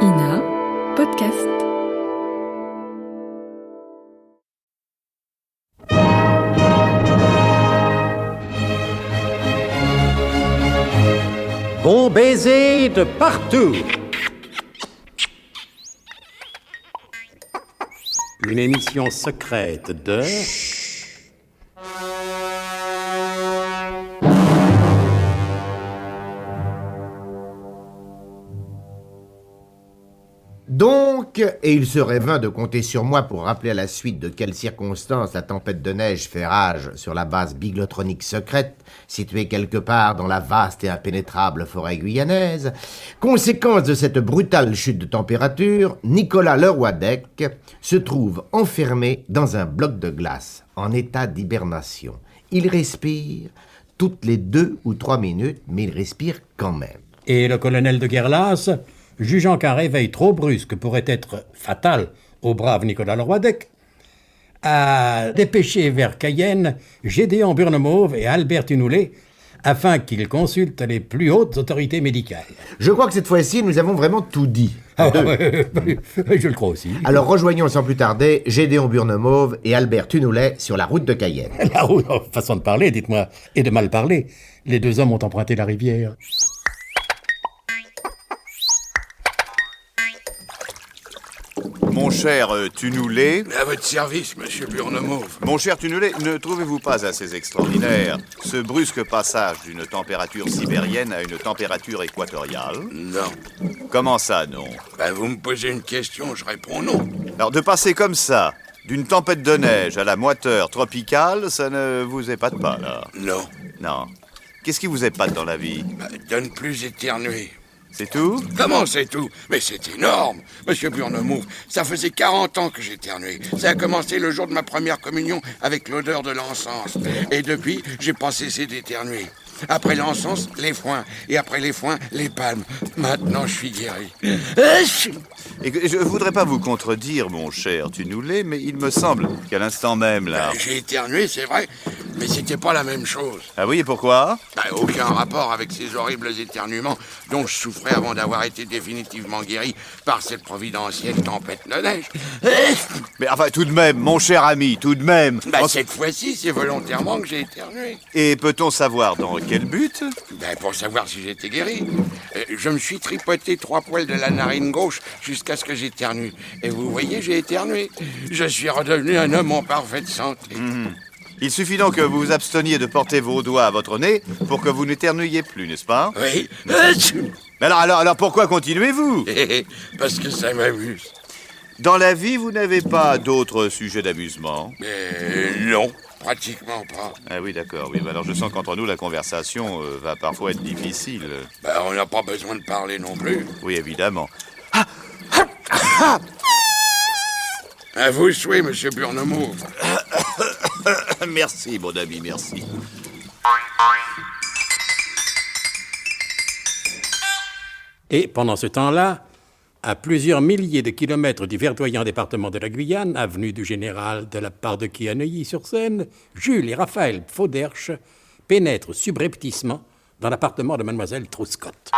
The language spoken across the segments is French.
Ina Podcast. Bon baiser de partout. Une émission secrète de... Donc, et il serait vain de compter sur moi pour rappeler à la suite de quelles circonstances la tempête de neige fait rage sur la base biglotronique secrète, située quelque part dans la vaste et impénétrable forêt guyanaise, conséquence de cette brutale chute de température, Nicolas Leroidec se trouve enfermé dans un bloc de glace, en état d'hibernation. Il respire toutes les 2 ou 3 minutes, mais il respire quand même. Et le colonel de Guerlas, jugeant qu'un réveil trop brusque pourrait être fatal au brave Nicolas Leroidec, a dépêché vers Cayenne Gédéon Burnemauve et Albert Tunoulet afin qu'ils consultent les plus hautes autorités médicales. Je crois que cette fois-ci, nous avons vraiment tout dit. Je le crois aussi. Alors rejoignons sans plus tarder Gédéon Burnemauve et Albert Tunoulet sur la route de Cayenne. La route, façon de parler, dites-moi, et de mal parler. Les deux hommes ont emprunté la rivière. Mon cher Tunoulet... À votre service, monsieur Burnemauve. Mon cher Tunoulet, ne trouvez-vous pas assez extraordinaire ce brusque passage d'une température sibérienne à une température équatoriale? Non. Comment ça, non? Vous me posez une question, je réponds non. Alors, de passer comme ça, d'une tempête de neige à la moiteur tropicale, ça ne vous épate pas, là? Non. Non. Qu'est-ce qui vous épate dans la vie? De ne plus éternuer. C'est tout? Comment c'est tout? Mais c'est énorme, monsieur Burnemauve. Ça faisait 40 ans que j'éternuais. Ça a commencé le jour de ma première communion avec l'odeur de l'encens. Et depuis, j'ai pas cessé d'éternuer. Après l'encens, les foins. Et après les foins, les palmes. Maintenant, je suis guéri. Et je voudrais pas vous contredire, mon cher Tunoulet, mais il me semble qu'à l'instant même, là... J'ai éternué, c'est vrai, mais c'était pas la même chose. Ah oui, et pourquoi? Aucun rapport avec ces horribles éternuements dont je souffrais avant d'avoir été définitivement guéri par cette providentielle tempête de neige. Mais enfin, tout de même, mon cher ami, tout de même... Cette fois-ci, c'est volontairement que j'ai éternué. Et peut-on savoir dans quel but? Pour savoir si j'étais guéri. Je me suis tripoté 3 poils de la narine gauche jusqu'à ce que j'éternue. Et vous voyez, j'ai éternué. Je suis redevenu un homme en parfaite santé. Il suffit donc que vous vous absteniez de porter vos doigts à votre nez pour que vous n'éternuiez plus, n'est-ce pas? Oui. Alors pourquoi continuez-vous? Parce que ça m'amuse. Dans la vie, vous n'avez pas d'autres sujets d'amusement? Non, pratiquement pas. Ah oui, d'accord. Oui, alors je sens qu'entre nous, la conversation va parfois être difficile. On n'a pas besoin de parler non plus. Oui, évidemment. À vos souhaits, monsieur Burnemauve. Merci, mon ami, merci. Et pendant ce temps-là, à plusieurs milliers de kilomètres du verdoyant département de la Guyane, avenue du Général de la part de qui à Neuilly-sur-Seine, Jules et Raphaël Fauderche pénètrent subrepticement dans l'appartement de mademoiselle Truscott.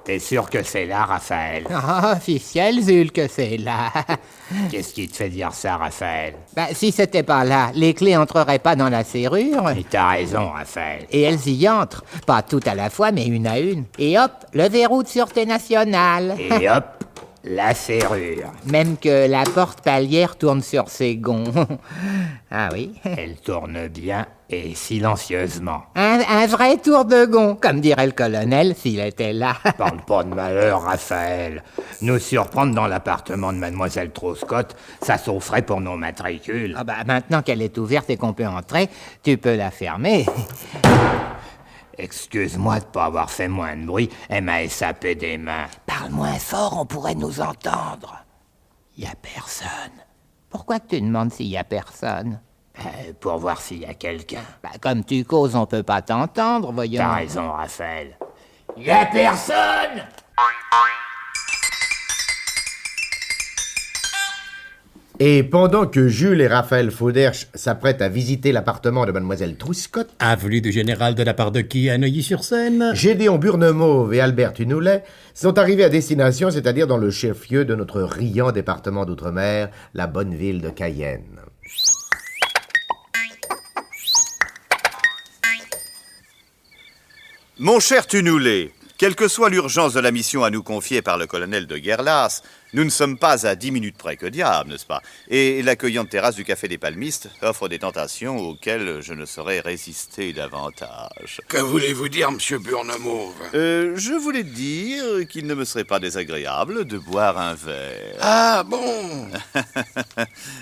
T'es sûr que c'est là, Raphaël? Officiel, Zul, que c'est là. Qu'est-ce qui te fait dire ça, Raphaël? Si c'était pas là, les clés entreraient pas dans la serrure. Et t'as raison, Raphaël. Et elles y entrent. Pas toutes à la fois, mais une à une. Et hop, le verrou de sûreté nationale. Et hop, la serrure. Même que la porte palière tourne sur ses gonds. Ah oui? Elle tourne bien et silencieusement. Un vrai tour de gonds, comme dirait le colonel s'il était là. Parle pas de malheur, Raphaël. Nous surprendre dans l'appartement de mademoiselle Truscott, ça s'offrait pour nos matricules. Maintenant qu'elle est ouverte et qu'on peut entrer, tu peux la fermer. Excuse-moi de pas avoir fait moins de bruit, elle m'a échappé des mains. Parle moins fort, on pourrait nous entendre. Y a personne. Pourquoi que tu demandes s'il y a personne? Pour voir s'il y a quelqu'un. Comme tu causes, on peut pas t'entendre, voyons. T'as raison, Raphaël. Y a personne! Et pendant que Jules et Raphaël Fauderche s'apprêtent à visiter l'appartement de mademoiselle Trouscott, Avenue du Général de la part de qui à Neuilly-sur-Seine? Gédéon Burnemauve et Albert Tunoulet sont arrivés à destination, c'est-à-dire dans le chef-lieu de notre riant département d'outre-mer, la bonne ville de Cayenne. Mon cher Tunoulet, quelle que soit l'urgence de la mission à nous confier par le colonel de Guerlas, nous ne sommes pas à 10 minutes près, que diable, n'est-ce pas? Et l'accueillante terrasse du Café des Palmistes offre des tentations auxquelles je ne saurais résister davantage. Que voulez-vous dire, monsieur Burnemauve? Je voulais dire qu'il ne me serait pas désagréable de boire un verre. Ah bon?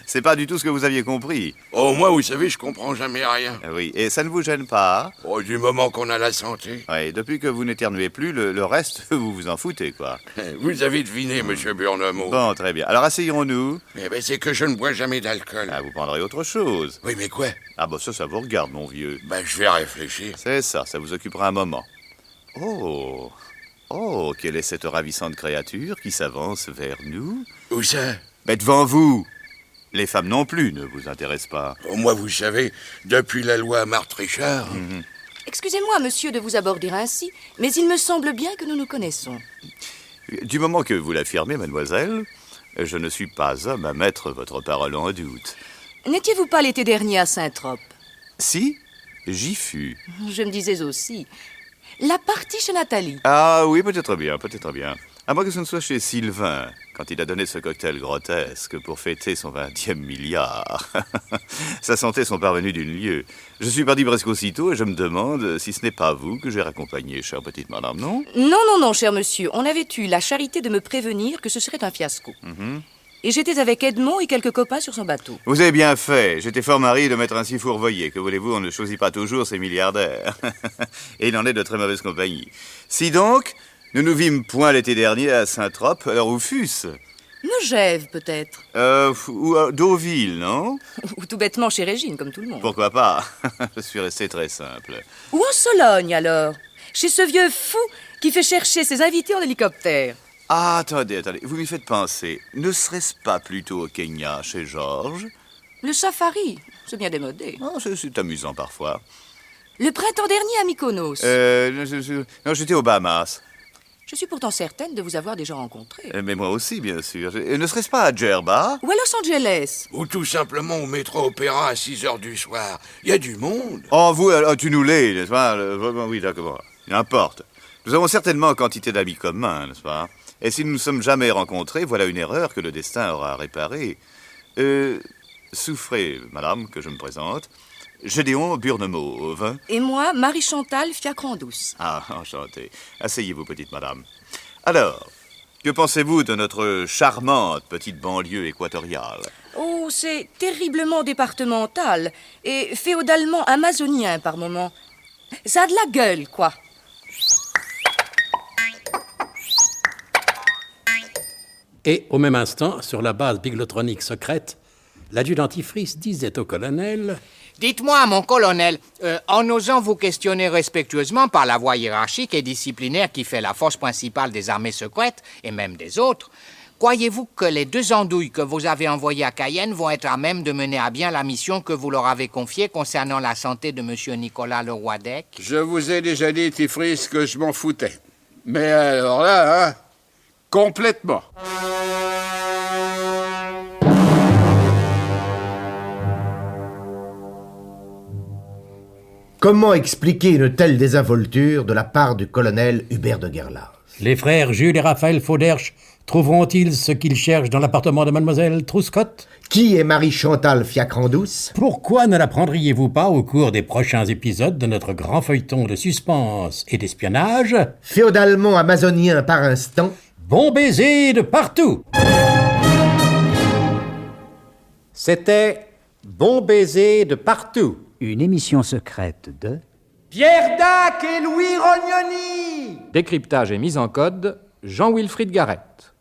C'est pas du tout ce que vous aviez compris. Oh, moi, vous savez, je comprends jamais rien. Oui, et ça ne vous gêne pas? Oh, du moment qu'on a la santé. Oui, depuis que vous n'éternuez plus, le reste, vous vous en foutez, quoi. Vous avez deviné, monsieur Burnemauve. Bon, très bien. Alors, asseyons-nous. Eh ben, c'est que je ne bois jamais d'alcool. Ah, vous prendrez autre chose. Oui, mais quoi? Ah, bah ça vous regarde, mon vieux. Ben, je vais réfléchir. C'est ça vous occupera un moment. Oh, quelle est cette ravissante créature qui s'avance vers nous? Où ça? Mais devant vous. Les femmes non plus ne vous intéressent pas. Oh, moi, vous savez, depuis la loi Marthe-Richard... Excusez-moi, monsieur, de vous aborder ainsi, mais il me semble bien que nous nous connaissons. Du moment que vous l'affirmez, mademoiselle, je ne suis pas homme à mettre votre parole en doute. N'étiez-vous pas l'été dernier à Saint-Trope? Si, j'y fus. Je me disais aussi. La partie chez Nathalie. Ah oui, peut-être bien. À moins que ce ne soit chez Sylvain, quand il a donné ce cocktail grotesque pour fêter son 20e milliard. Sa santé sont parvenues d'une lieue. Je suis parti presque aussitôt et je me demande si ce n'est pas vous que j'ai raccompagné, chère petite madame, non? Non, cher monsieur. On avait eu la charité de me prévenir que ce serait un fiasco. Et j'étais avec Edmond et quelques copains sur son bateau. Vous avez bien fait. J'étais fort marié de m'être ainsi fourvoyé. Que voulez-vous, on ne choisit pas toujours ses milliardaires. Et il en est de très mauvaise compagnie. Si donc, nous nous vîmes point l'été dernier à Saint-Trope, alors où fût-ce? Megève, peut-être. Ou à Deauville, non? Ou tout bêtement chez Régine, comme tout le monde. Pourquoi pas? Je suis resté très simple. Ou en Sologne, alors. Chez ce vieux fou qui fait chercher ses invités en hélicoptère. Ah, attendez, vous m'y faites penser. Ne serait-ce pas plutôt au Kenya, chez Georges? Le safari, c'est bien démodé. Oh, c'est amusant parfois. Le printemps dernier à Mykonos. Non, j'étais aux Bahamas. Je suis pourtant certaine de vous avoir déjà rencontré. Mais moi aussi, bien sûr. Ne serait-ce pas à Djerba? Ou à Los Angeles. Ou tout simplement au métro Opéra à 6 heures du soir. Il y a du monde. Oh, vous, tu nous l'es, n'est-ce pas? Oui, d'accord. N'importe. Nous avons certainement quantité d'amis communs, n'est-ce pas? Et si nous ne nous sommes jamais rencontrés, voilà une erreur que le destin aura réparée. Souffrez, madame, que je me présente. Gédéon Burnemauve. Et moi, Marie-Chantal Fiacre-en-Douce. Ah, enchanté. Asseyez-vous, petite madame. Alors, que pensez-vous de notre charmante petite banlieue équatoriale? Oh, c'est terriblement départemental et féodalement amazonien par moments. Ça a de la gueule, quoi. Et au même instant, sur la base biglotronique secrète, l'adjudant Ifris disait au colonel... Dites-moi, mon colonel, en osant vous questionner respectueusement par la voie hiérarchique et disciplinaire qui fait la force principale des armées secrètes, et même des autres, croyez-vous que les 2 andouilles que vous avez envoyées à Cayenne vont être à même de mener à bien la mission que vous leur avez confiée concernant la santé de M. Nicolas Leroidec? Je vous ai déjà dit, Tifris, que je m'en foutais. Mais alors là, hein, complètement. Comment expliquer une telle désinvolture de la part du colonel Hubert de Guerlas? Les frères Jules et Raphaël Fauderche trouveront-ils ce qu'ils cherchent dans l'appartement de mademoiselle Trouscott? Qui est Marie-Chantal Fiacre-en-Douce? Pourquoi ne la prendriez-vous pas au cours des prochains épisodes de notre grand feuilleton de suspense et d'espionnage? Féodalement amazonien par instant. Bon baiser de partout! C'était Bon baiser de partout. Une émission secrète de Pierre Dac et Louis Rognoni. Décryptage et mise en code, Jean-Wilfried Garrett.